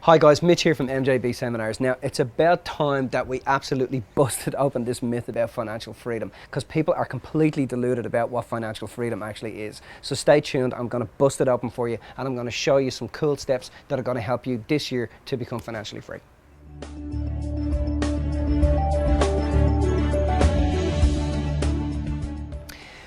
Hi guys, Mitch here from MJB Seminars. Now, it's about time that we absolutely busted open this myth about financial freedom, because people are completely deluded about what financial freedom actually is. So stay tuned, I'm going to bust it open for you, and I'm going to show you some cool steps that are going to help you this year to become financially free.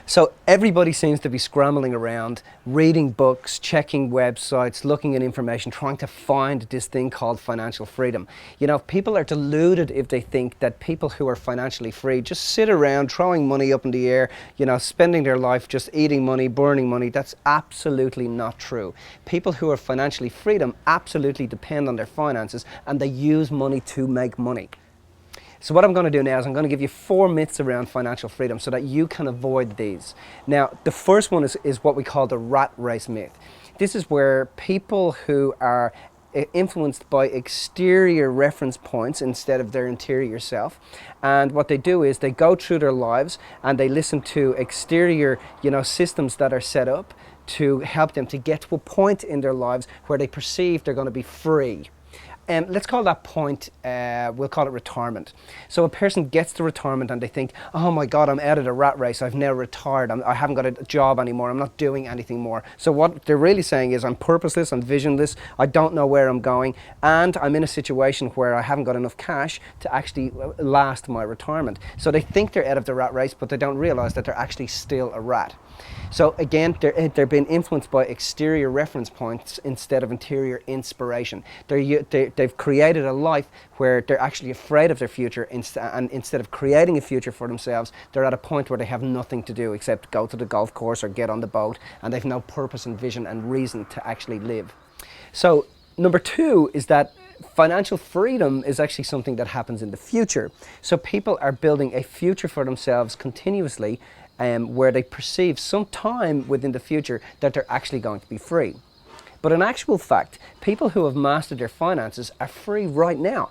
So everybody seems to be scrambling around, reading books, checking websites, looking at information, trying to find this thing called financial freedom. You know, people are deluded if they think that people who are financially free just sit around throwing money up in the air, you know, spending their life just eating money, burning money. That's absolutely not true. People who are financially freedom absolutely depend on their finances, and they use money to make money. So what I'm going to do now is I'm going to give you 4 myths around financial freedom so that you can avoid these. Now, the first one is what we call the rat race myth. This is where people who are influenced by exterior reference points instead of their interior self, and what they do is they go through their lives and they listen to exterior, systems that are set up to help them to get to a point in their lives where they perceive they're going to be free. Let's call that point, we'll call it retirement. So a person gets to retirement and they think, oh my God, I'm out of the rat race, I've now retired, I haven't got a job anymore, I'm not doing anything more. So what they're really saying is, I'm purposeless, I'm visionless, I don't know where I'm going, and I'm in a situation where I haven't got enough cash to actually last my retirement. So they think they're out of the rat race, but they don't realize that they're actually still a rat. So again, they're being influenced by exterior reference points instead of interior inspiration. They've created a life where they're actually afraid of their future, and instead of creating a future for themselves, they're at a point where they have nothing to do except go to the golf course or get on the boat, and they've no purpose and vision and reason to actually live. So number 2 is that financial freedom is actually something that happens in the future. So people are building a future for themselves continuously, where they perceive some time within the future that they're actually going to be free. But in actual fact, people who have mastered their finances are free right now.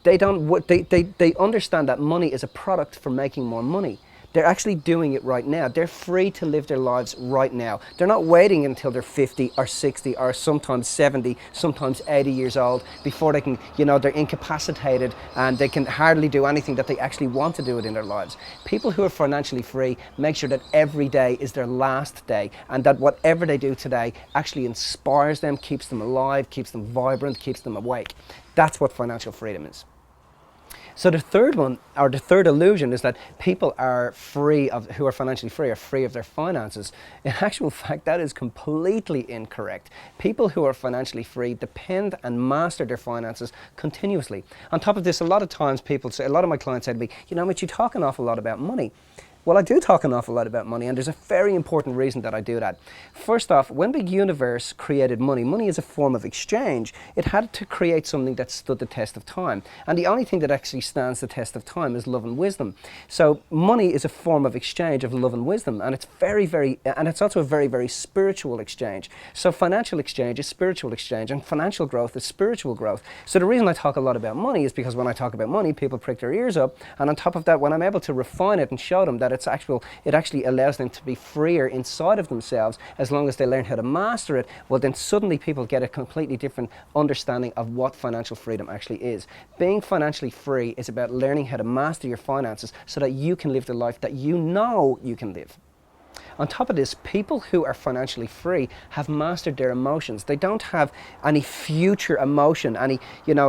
They understand that money is a product for making more money. They're actually doing it right now. They're free to live their lives right now. They're not waiting until they're 50 or 60 or sometimes 70, sometimes 80 years old before they can, they're incapacitated and they can hardly do anything that they actually want to do it in their lives. People who are financially free make sure that every day is their last day, and that whatever they do today actually inspires them, keeps them alive, keeps them vibrant, keeps them awake. That's what financial freedom is. So the third one, or the third illusion, is that people are who are financially free are free of their finances. In actual fact, that is completely incorrect. People who are financially free depend and master their finances continuously. On top of this, a lot of times people say, a lot of my clients say to me, Mitch, you talk an awful lot about money. Well, I do talk an awful lot about money, and there's a very important reason that I do that. First off, when the universe created money, money is a form of exchange. It had to create something that stood the test of time. And the only thing that actually stands the test of time is love and wisdom. So money is a form of exchange of love and wisdom, and it's it's also a very, very spiritual exchange. So financial exchange is spiritual exchange, and financial growth is spiritual growth. So the reason I talk a lot about money is because when I talk about money, people prick their ears up, and on top of that, when I'm able to refine it and show them that it actually allows them to be freer inside of themselves as long as they learn how to master it, well then suddenly people get a completely different understanding of what financial freedom actually is. Being financially free is about learning how to master your finances so that you can live the life that you know you can live. On top of this, people who are financially free have mastered their emotions. They don't have any future emotion, any,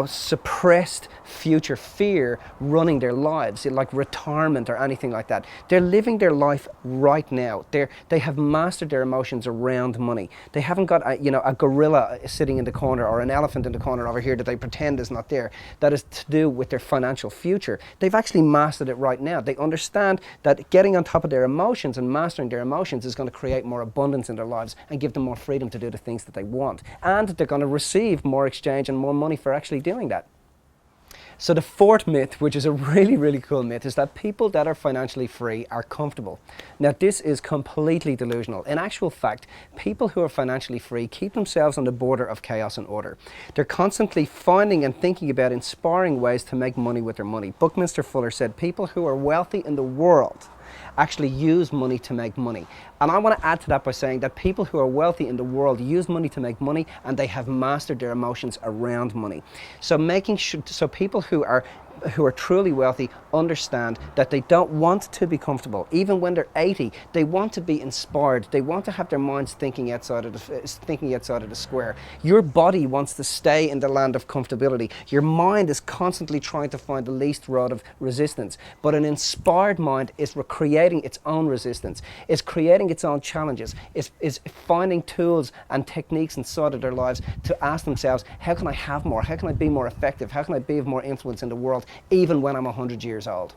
suppressed future fear running their lives, like retirement or anything like that. They're living their life right now. They have mastered their emotions around money. They haven't got a gorilla sitting in the corner or an elephant in the corner over here that they pretend is not there. That is to do with their financial future. They've actually mastered it right now. They understand that getting on top of their emotions and mastering their emotions is going to create more abundance in their lives and give them more freedom to do the things that they want. And they're going to receive more exchange and more money for actually doing that. So the fourth myth, which is a really, really cool myth, is that people that are financially free are comfortable. Now, this is completely delusional. In actual fact, people who are financially free keep themselves on the border of chaos and order. They're constantly finding and thinking about inspiring ways to make money with their money. Buckminster Fuller said, people who are wealthy in the world actually use money to make money. And I want to add to that by saying that people who are wealthy in the world use money to make money, and they have mastered their emotions around money. So making sure, so people who are truly wealthy understand that they don't want to be comfortable. Even when they're 80, they want to be inspired. They want to have their minds thinking outside of the square. Your body wants to stay in the land of comfortability. Your mind is constantly trying to find the least rod of resistance. But an inspired mind is creating its own resistance. It's creating its own challenges. Is finding tools and techniques inside of their lives to ask themselves, how can I have more? How can I be more effective? How can I be of more influence in the world, even when I'm 100 years old?